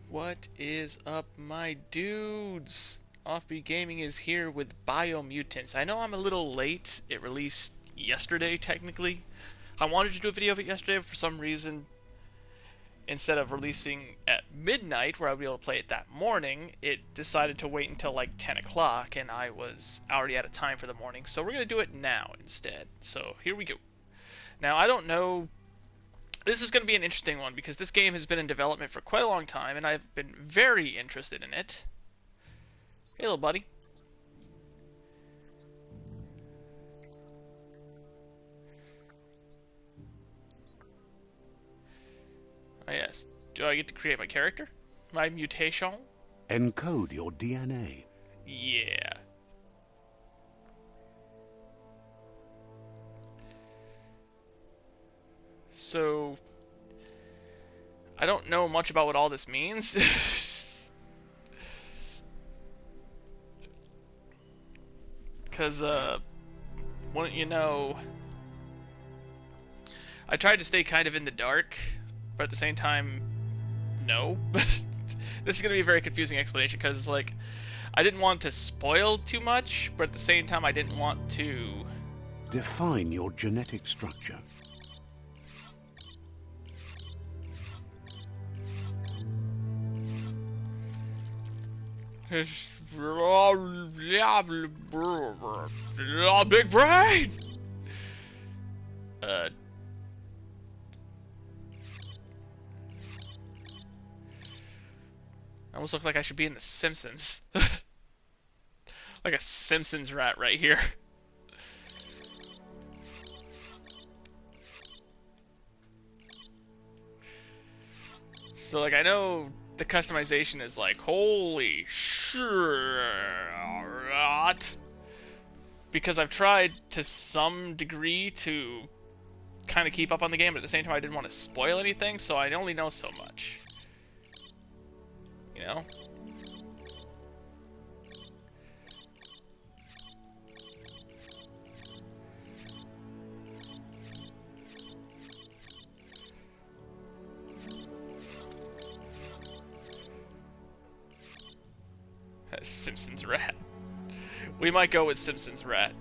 What is up, my dudes? Offbeat Gaming is here with Biomutants. I know I'm a little late. It released yesterday, technically. I wanted to do a video of it yesterday, but for some reason, instead of releasing at midnight, where I'd be able to play it that morning, it decided to wait until like 10 o'clock, and I was already out of time for the morning, so we're going to do it now instead. So here we go. Now, I don't know. This is going to be an interesting one because this game has been in development for quite a long time, and I've been very interested in it. Hey, little buddy. Oh, yes. Do I get to create my character? My mutation? Encode your DNA. Yeah. So, I don't know much about what all this means. Because, wouldn't you know, I tried to stay kind of in the dark, but at the same time, no. This is going to be a very confusing explanation, because, like, I didn't want to spoil too much, but at the same time, I didn't want to... Define your genetic structure. Big brain! I almost look like I should be in The Simpsons. Like a Simpsons rat right here. So, like, I know the customization is like, holy shit. Because I've tried to some degree to kind of keep up on the game, but at the same time I didn't want to spoil anything, so I only know so much. You know? Simpsons rat. We might go with Simpsons rat.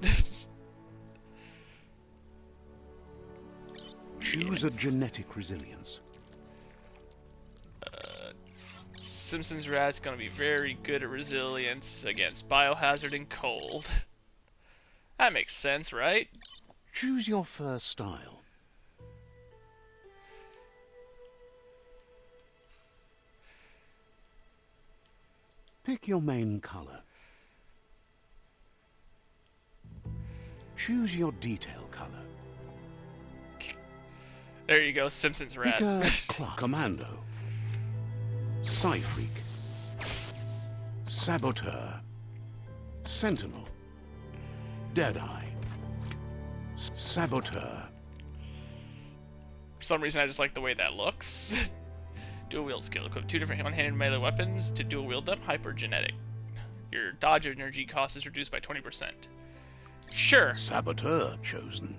Choose a genetic resilience. Simpsons rat's gonna be very good at resilience against biohazard and cold. That makes sense, right? Choose your fur style. Pick your main color. Choose your detail color. There you go, Simpsons rat. Pick a Clark Commando. Psy-Freak. Saboteur. Sentinel. Deadeye. Saboteur. For some reason, I just like the way that looks. Dual wield skill. Equip 2 different one-handed melee weapons to dual wield them. Hypergenetic. Your dodge energy cost is reduced by 20%. Sure. Saboteur chosen.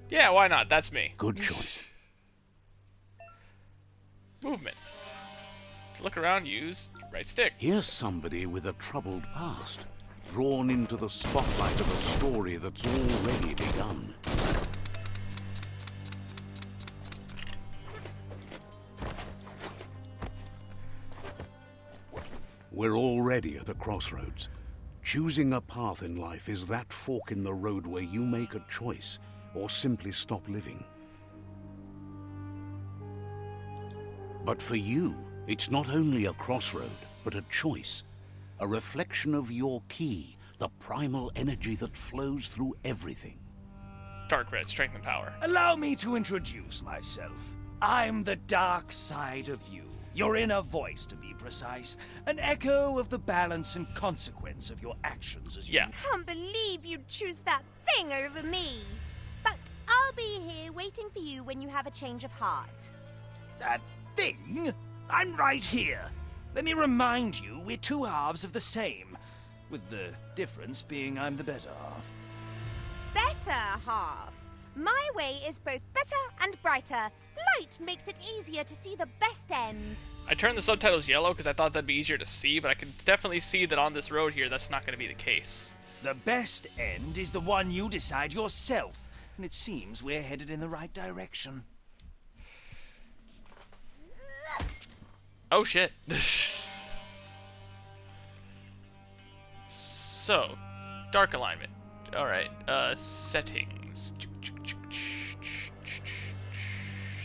Yeah, why not? That's me. Good choice. Movement. To look around, use right stick. Here's somebody with a troubled past, drawn into the spotlight of a story that's already begun. We're already at a crossroads. Choosing a path in life is that fork in the road where you make a choice or simply stop living. But for you, it's not only a crossroad, but a choice. A reflection of your key, the primal energy that flows through everything. Dark red, strength and power. Allow me to introduce myself. I'm the dark side of you. Your inner voice, to be precise. An echo of the balance and consequence of your actions as you... Yeah. Can't believe you'd choose that thing over me. But I'll be here waiting for you when you have a change of heart. That thing? I'm right here. Let me remind you, we're two halves of the same. With the difference being I'm the better half. Better half? My way is both better and brighter. Light makes it easier to see the best end. I turned the subtitles yellow because I thought that'd be easier to see, but I can definitely see that on this road here, that's not going to be the case. The best end is the one you decide yourself, and it seems we're headed in the right direction. Oh shit. So, dark alignment. Alright, settings.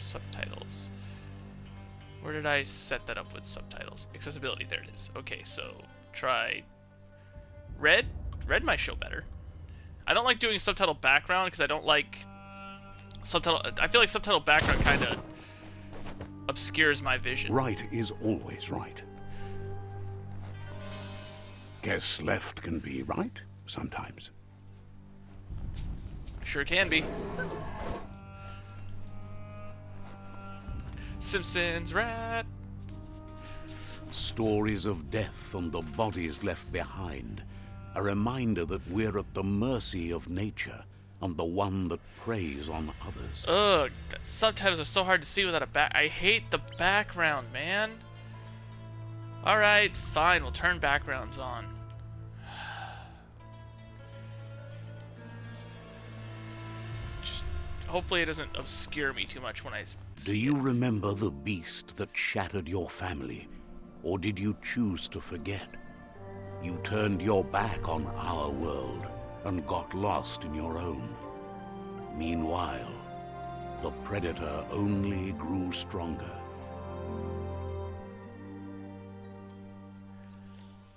Subtitles. Where did I set that up with subtitles? Accessibility, there it is. Okay, so try red. Red might show better. I don't like doing subtitle background because I don't like subtitle. I feel like subtitle background kind of obscures my vision. Right is always right. Guess left can be right sometimes. Sure can be. Simpsons rat. Stories of death and the bodies left behind. A reminder that we're at the mercy of nature and the one that preys on others. Ugh, subtitles are so hard to see without a back. I hate the background, man. Alright, fine, we'll turn backgrounds on. Just hopefully it doesn't obscure me too much when I see Do you remember the beast that shattered your family? Or did you choose to forget? You turned your back on our world and got lost in your own. Meanwhile, the predator only grew stronger.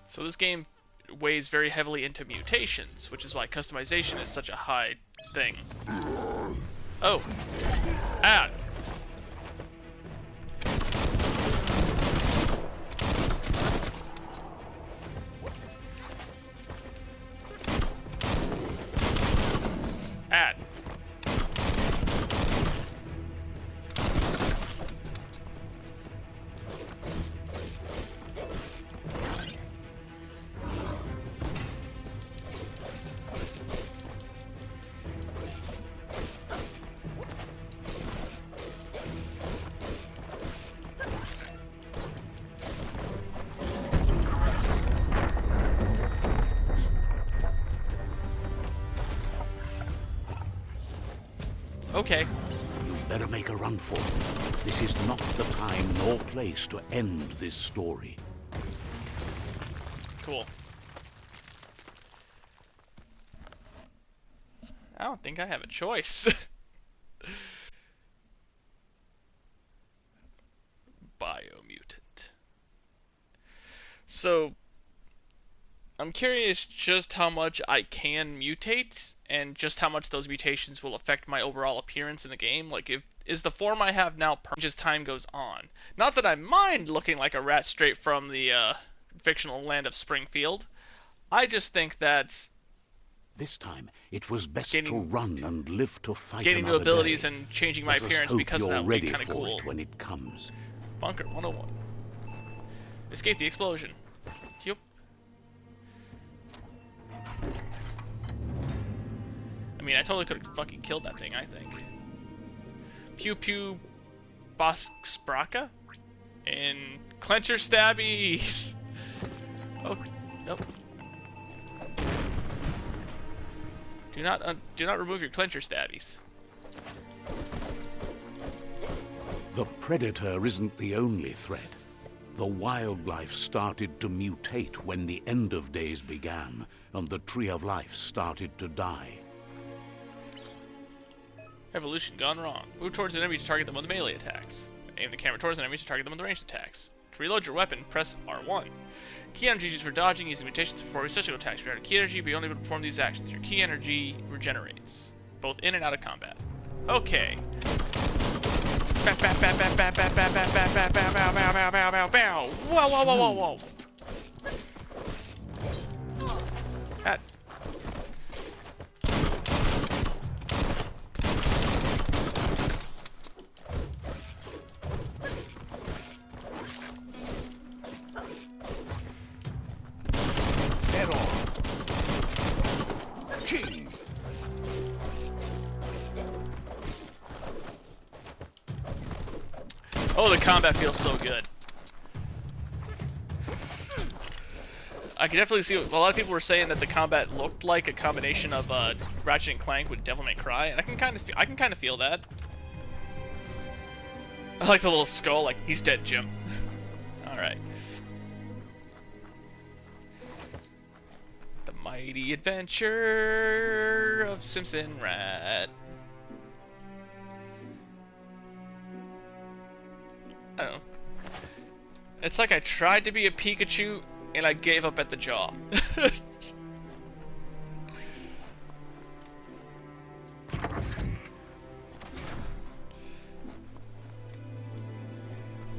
So this game weighs very heavily into mutations, which is why customization is such a high thing. Oh. Ah! Add. Okay. You better make a run for it. This is not the time nor place to end this story. Cool. I don't think I have a choice. Biomutant. So, I'm curious just how much I can mutate, and just how much those mutations will affect my overall appearance in the game. Like, is the form I have now permanent as time goes on? Not that I mind looking like a rat straight from the fictional land of Springfield. I just think that This time, it was best to run and live to fight gaining new another abilities day. and changing my Let us appearance hope because of you're that would be ready kind of for cool. it when it comes. Bunker 101. Escape the explosion. Yup. I mean, I totally could have fucking killed that thing, I think. Pew Pew Boskspraka? And Clencher Stabbies! Oh, nope. Do not remove your Clencher Stabbies. The predator isn't the only threat. The wildlife started to mutate when the end of days began, and the tree of life started to die. Evolution gone wrong. Move towards an enemy to target them with melee attacks. Aim the camera towards an enemy to target them with ranged attacks. To reload your weapon, press R1. Key energy is used for dodging, using mutations before special attacks. If you're out of key energy, you'll be only able to perform these actions. Your key energy regenerates, both in and out of combat. Okay. Whoa, whoa, whoa, whoa, whoa. That. Oh, the combat feels so good. I can definitely see. A lot of people were saying that the combat looked like a combination of Ratchet and Clank with Devil May Cry, and I can kind of feel that. I like the little skull, like he's dead, Jim. All right. The mighty adventure of Simpson Rat. I don't know. It's like I tried to be a Pikachu and I gave up at the jaw.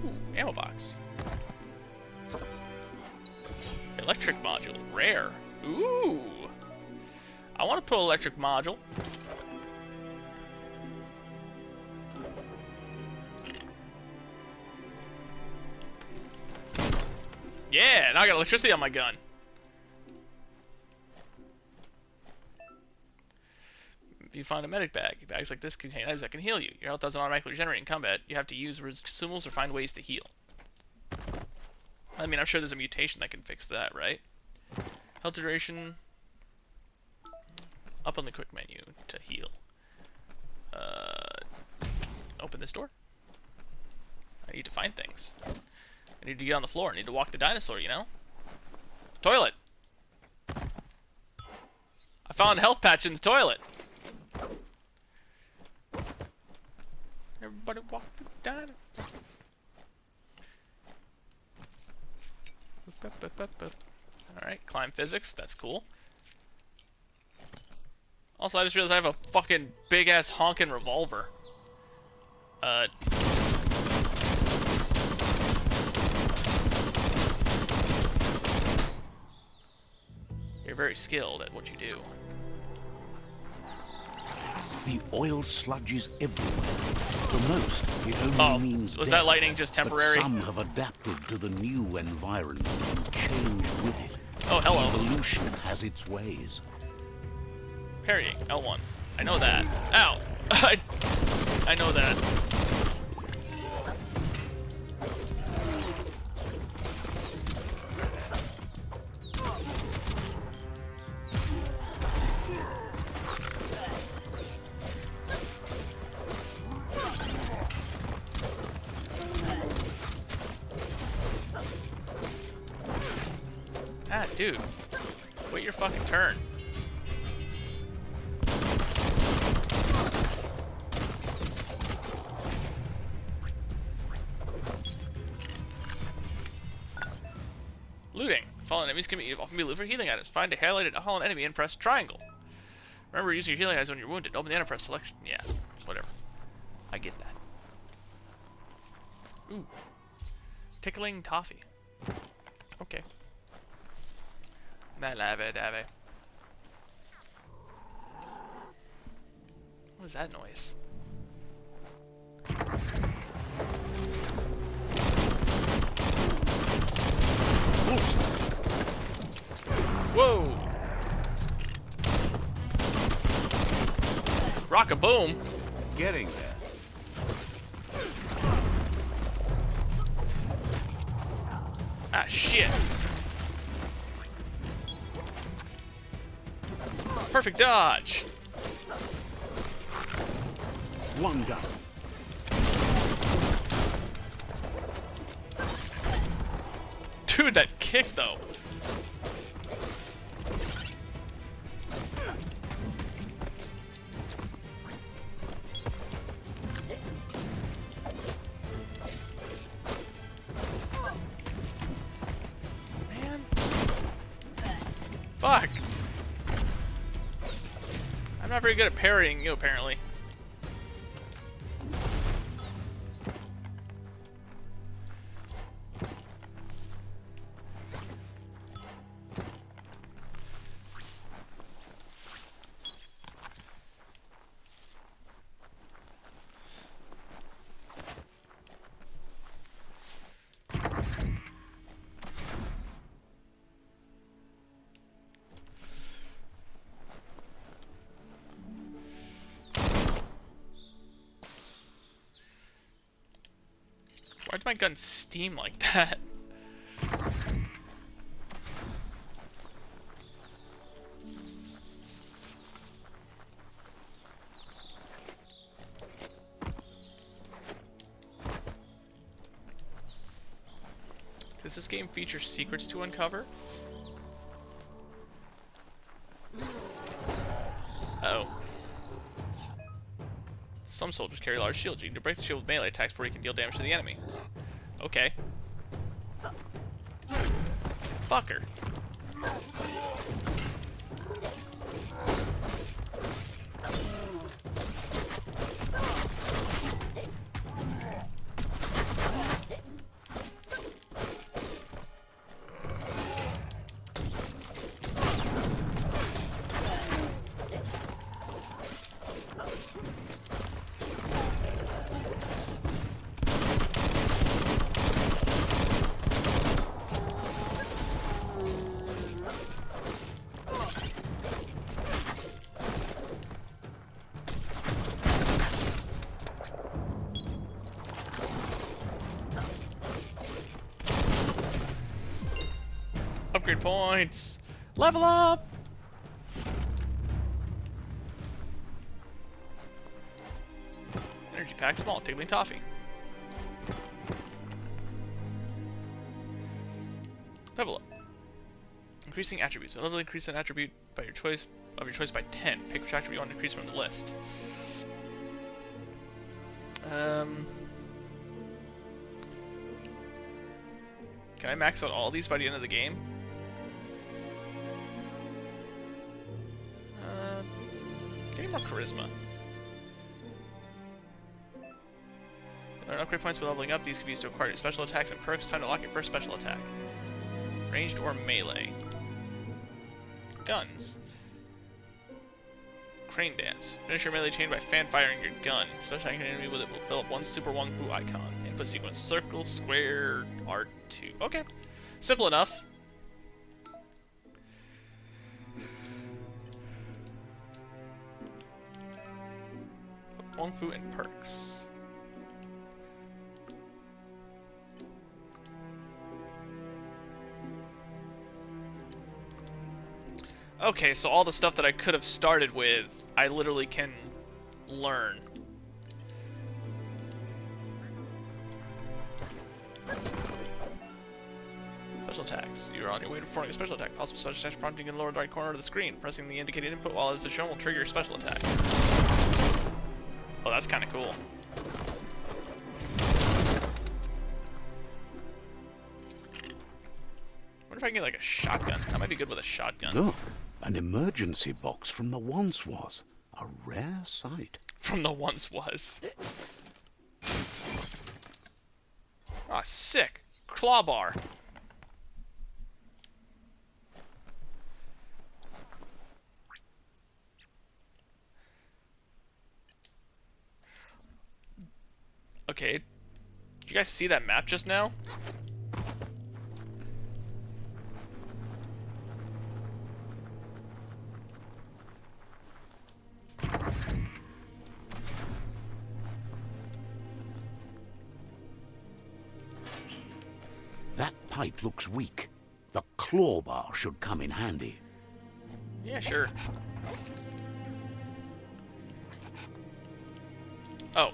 Ooh, ammo box. Electric module, rare. Ooh. I want to put electric module. Yeah, now I got electricity on my gun. If you find a medic bag, bags like this contain items that can heal you. Your health doesn't automatically regenerate in combat. You have to use consumables or find ways to heal. I mean, I'm sure there's a mutation that can fix that, right? Health duration. Up on the quick menu to heal. Open this door. I need to find things. I need to get on the floor. I need to walk the dinosaur, you know? Toilet! I found a health patch in the toilet! Everybody walk the dinosaur. Alright, climb physics. That's cool. Also, I just realized I have a fucking big-ass honkin' revolver. You're very skilled at what you do. The oil sludges everywhere. For most, it only means was death, that lightning just temporary? But some have adapted to the new environment and changed with it. Oh, hello. Evolution has its ways. Parrying, L1. I know that. Ow! I know that. Ah, dude. Wait your fucking turn. Looting. Fallen enemies can be looted for healing items. Find a highlighted fallen enemy and press triangle. Remember using your healing items when you're wounded. Open the item, press selection. Yeah, whatever. I get that. Ooh. Tickling toffee. Okay. What was that noise? Whoa! Rock-a-boom! Getting there. Ah, shit! Perfect dodge! One down. Dude, that kick, though. Man. Fuck. I'm not very good at parrying you, apparently. did my gun steam like that? Does this game feature secrets to uncover? Uh-oh. Some soldiers carry large shields. You can break the shield with melee attacks before you can deal damage to the enemy. Okay. Fucker. Upgrade points! Level up! Energy pack small, tickling toffee. Level up. Increasing attributes. Level increase an attribute by your choice by 10. Pick which attribute you want to increase from the list. Can I max out all these by the end of the game? Give me more charisma. Learn upgrade points by leveling up. These can be used to acquire your special attacks and perks. Time to lock your first special attack. Ranged or melee. Guns. Crane dance. Finish your melee chain by fan firing your gun. Special attack enemy with it will fill up one Super Wong Fu icon. Input sequence: circle, square, R2. Okay. Simple enough. Wong Fu and perks. Okay, so all the stuff that I could have started with, I literally can learn. Special attacks. You are on your way to performing a special attack. Possible special attack prompting in the lower right corner of the screen. Pressing the indicated input while it is shown will trigger your special attack. Oh, that's kind of cool. I wonder if I can get like a shotgun. That might be good with a shotgun. Look, an emergency box from the once was. A rare sight. From the once was. Ah, sick. Claw bar. Okay. Did you guys see that map just now? That pipe looks weak. The claw bar should come in handy. Yeah, sure. Oh.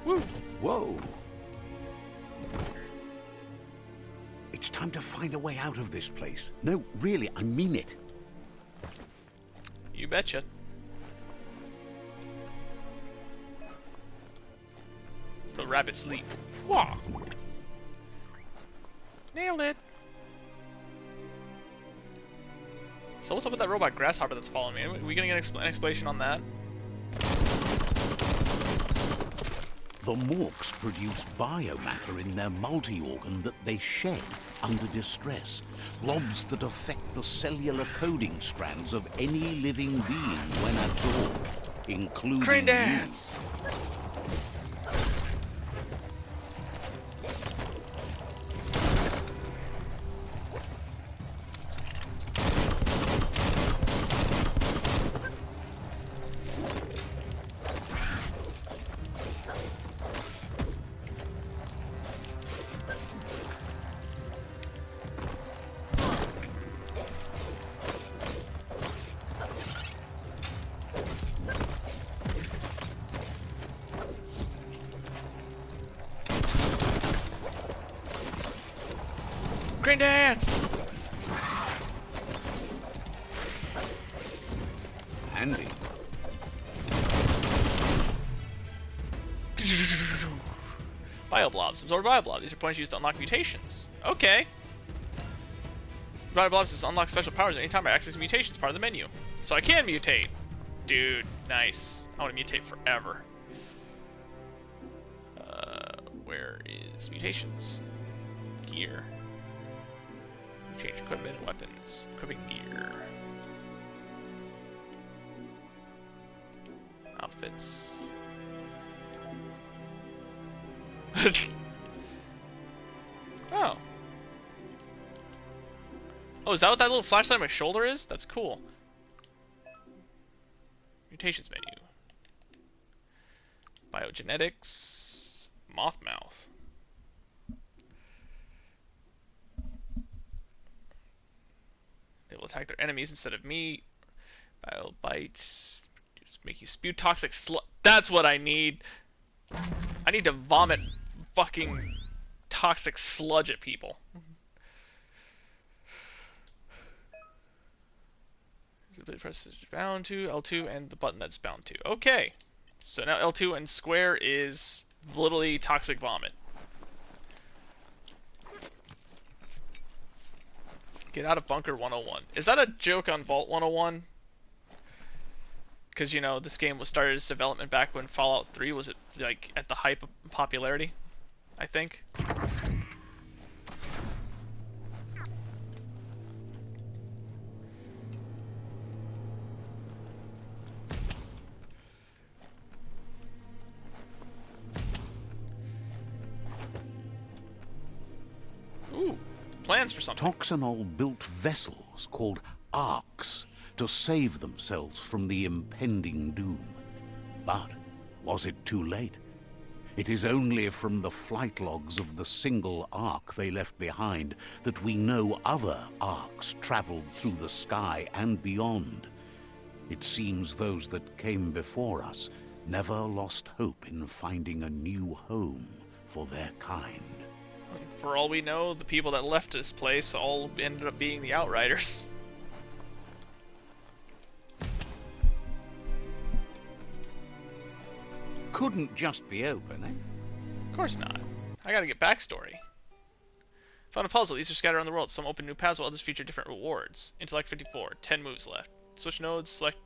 Woo! Whoa! It's time to find a way out of this place. No, really, I mean it. You betcha. The rabbit sleep. Wah! Nailed it! So what's up with that robot grasshopper that's following me? Are we gonna get an explanation on that? The Morks produce biomatter in their multi-organ that they shed under distress. Blobs that affect the cellular coding strands of any living being when absorbed, including Crane you. dance! Green dance! Handy. Bioblobs. Absorb Bioblobs. These are points used to unlock mutations. Okay. Bioblobs is unlock special powers at any time by accessing mutations part of the menu. So I can mutate. Dude, nice. I want to mutate forever. Where is mutations? Gear. Change equipment and weapons. Equipping gear. Outfits. Oh. Oh, is that what that little flashlight on my shoulder is? That's cool. Mutations menu. Biogenetics. Mothmouth. They will attack their enemies instead of me. Biobites. Just make you spew toxic That's what I need. I need to vomit fucking toxic sludge at people. Press bound to L2 and the button that's bound to. Okay. So now L2 and square is literally toxic vomit. Get out of bunker 101. Is that a joke on Vault 101? Because, you know, this game was started its development back when Fallout 3 was, like, at the height of popularity, I think. Ooh, plans for something. Toxanol built vessels called arks to save themselves from the impending doom. But was it too late? It is only from the flight logs of the single ark they left behind that we know other arks traveled through the sky and beyond. It seems those that came before us never lost hope in finding a new home for their kind. For all we know, the people that left this place all ended up being the Outriders. Couldn't just be open, eh? Of course not. I gotta get backstory. Found a puzzle. These are scattered around the world. Some open new paths while others feature different rewards. Intellect 54. 10 moves left. Switch nodes. Select.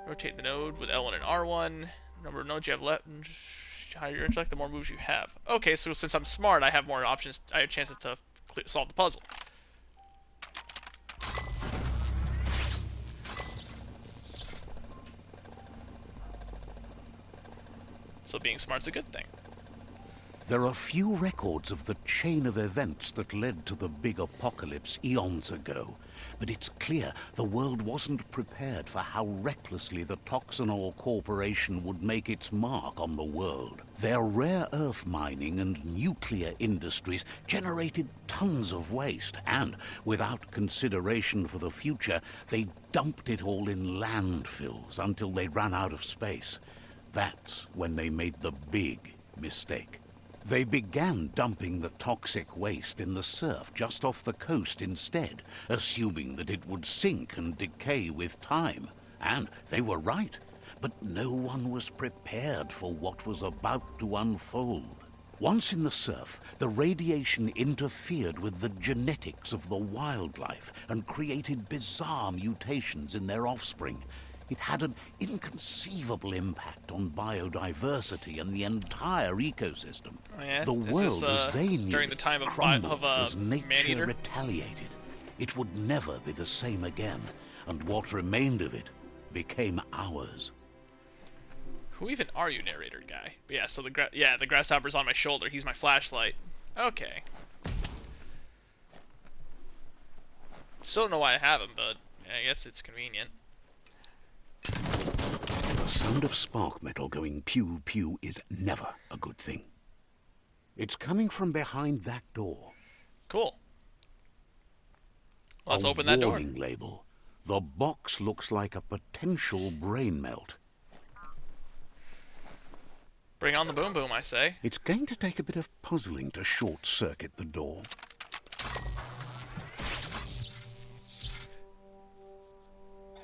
Rotate the node with L1 and R1. Number of nodes you have left. The higher your intellect, the more moves you have. Okay, so since I'm smart, I have more options. I have chances to solve the puzzle. So being smart's a good thing. There are few records of the chain of events that led to the big apocalypse eons ago, but it's clear the world wasn't prepared for how recklessly the Toxanol Corporation would make its mark on the world. Their rare earth mining and nuclear industries generated tons of waste, and, without consideration for the future, they dumped it all in landfills until they ran out of space. That's when they made the big mistake. They began dumping the toxic waste in the surf just off the coast instead, assuming that it would sink and decay with time. And they were right, but no one was prepared for what was about to unfold. Once in the surf, the radiation interfered with the genetics of the wildlife and created bizarre mutations in their offspring. It had an inconceivable impact on biodiversity and the entire ecosystem. Oh, yeah? The world as they knew during the time of crumbled as Maneater? nature retaliated. It would never be the same again, and what remained of it became ours. Who even are you, narrator guy? But yeah, so the grasshopper's on my shoulder. He's my flashlight. Okay. Still don't know why I have him, but I guess it's convenient. The sound of spark metal going pew-pew is never a good thing. It's coming from behind that door. Cool. Let's open that door. A warning label. The box looks like a potential brain melt. Bring on the boom boom, I say. It's going to take a bit of puzzling to short-circuit the door.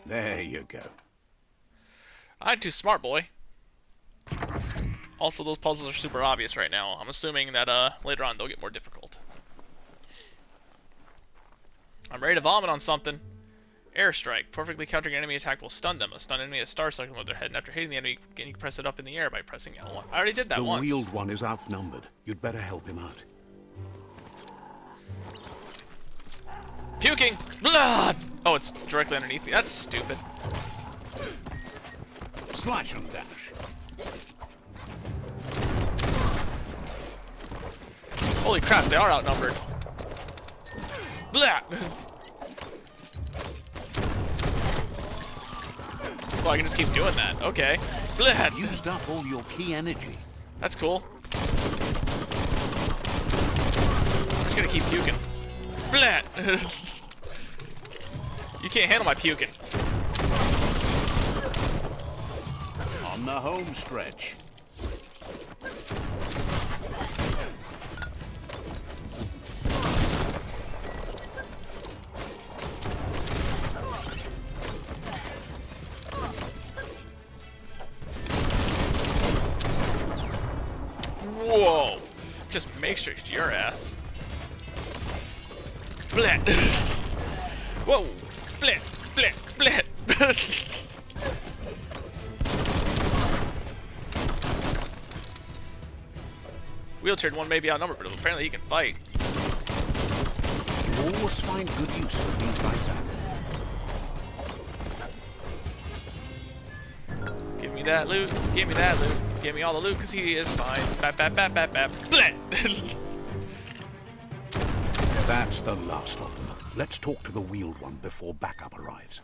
There you go. I'm too smart, boy. Also, those puzzles are super obvious right now. I'm assuming that later on they'll get more difficult. I'm ready to vomit on something. Airstrike. Perfectly countering enemy attack will stun them. A stunned enemy has star cycling with their head, and after hitting the enemy, you can press it up in the air by pressing L1. I already did that once. The wheeled one is outnumbered. You'd better help him out. Puking! Blood! Oh, it's directly underneath me. That's stupid. Slash and dash. Holy crap, they are outnumbered. Blah! Oh, I can just keep doing that. Okay. Blah! Used up all your key energy. That's cool. I'm just gonna keep puking. Blah! You can't handle my puking. On the home stretch. Whoa! Just make sure it's your ass. Blah! Whoa! Blah! Blah! Blah! Wheelchaired one may be outnumbered, but apparently he can fight. You always find good use for things like that. Give me that loot. Give me that loot. Give me all the loot, because he is fine. Bap, bap, bap, bap, bap. Blah! That's the last of them. Let's talk to the wheeled one before backup arrives.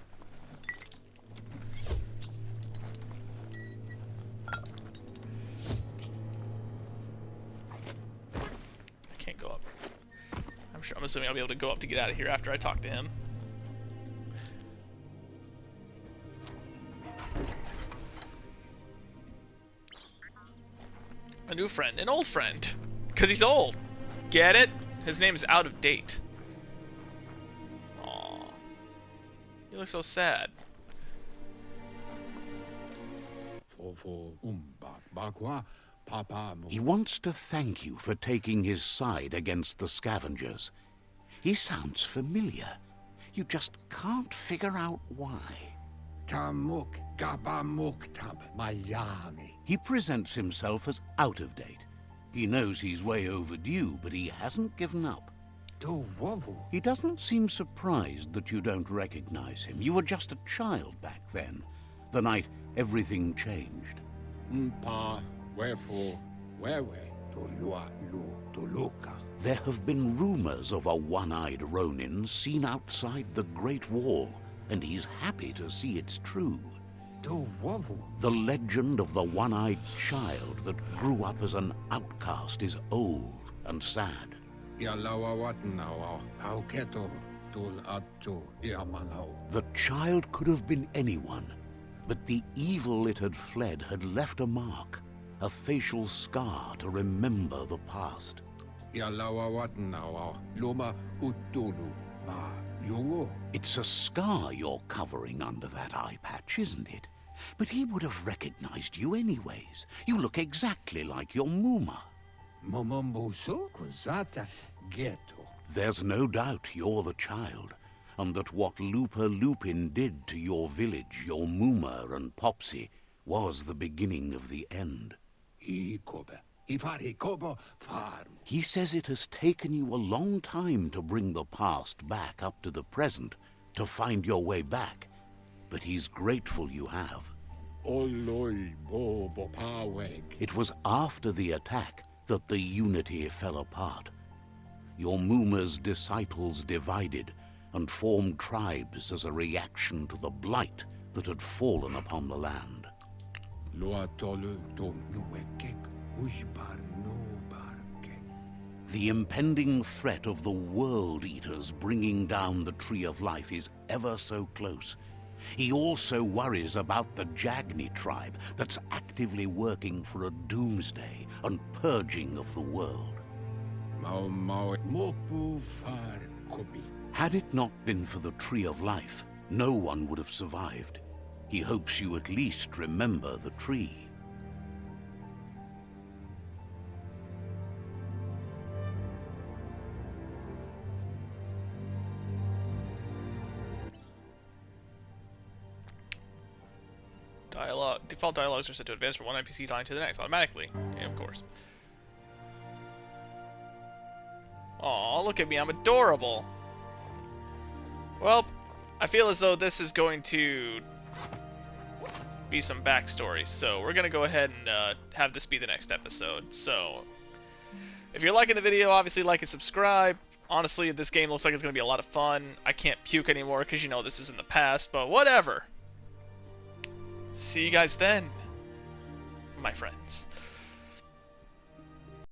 I can't go up. I'm assuming I'll be able to go up to get out of here after I talk to him. A new friend, an old friend, because he's old. Get it? His name is out of date. Aww. You look so sad. He wants to thank you for taking his side against the scavengers. He sounds familiar. You just can't figure out why. He presents himself as out of date. He knows he's way overdue, but he hasn't given up. He doesn't seem surprised that you don't recognize him. You were just a child back then, the night everything changed. There have been rumors of a one-eyed Ronin seen outside the Great Wall, and he's happy to see it's true. The legend of the one-eyed child that grew up as an outcast is old and sad. The child could have been anyone, but the evil it had fled had left a mark, a facial scar to remember the past. It's a scar you're covering under that eye patch, isn't it? But he would have recognized you anyways. You look exactly like your Muma. There's no doubt you're the child, and that what Lupa Lupin did to your village, your Muma and Popsy, was the beginning of the end. He says it has taken you a long time to bring the past back up to the present, to find your way back, but he's grateful you have. It was after the attack that the unity fell apart. Your Muma's disciples divided and formed tribes as a reaction to the blight that had fallen upon the land. The impending threat of the World Eaters bringing down the Tree of Life is ever so close. He also worries about the Jagni tribe that's actively working for a doomsday and purging of the world. Had it not been for the Tree of Life, no one would have survived. He hopes you at least remember the tree. Default dialogues are set to advance from one NPC line to the next automatically. Yeah, of course. Aw, look at me, I'm adorable. Well, I feel as though this is going to be some backstory, so we're gonna go ahead and have this be the next episode. So, if you're liking the video, obviously like and subscribe. Honestly, this game looks like it's gonna be a lot of fun. I can't puke anymore because you know this is in the past, but whatever. See you guys then, my friends.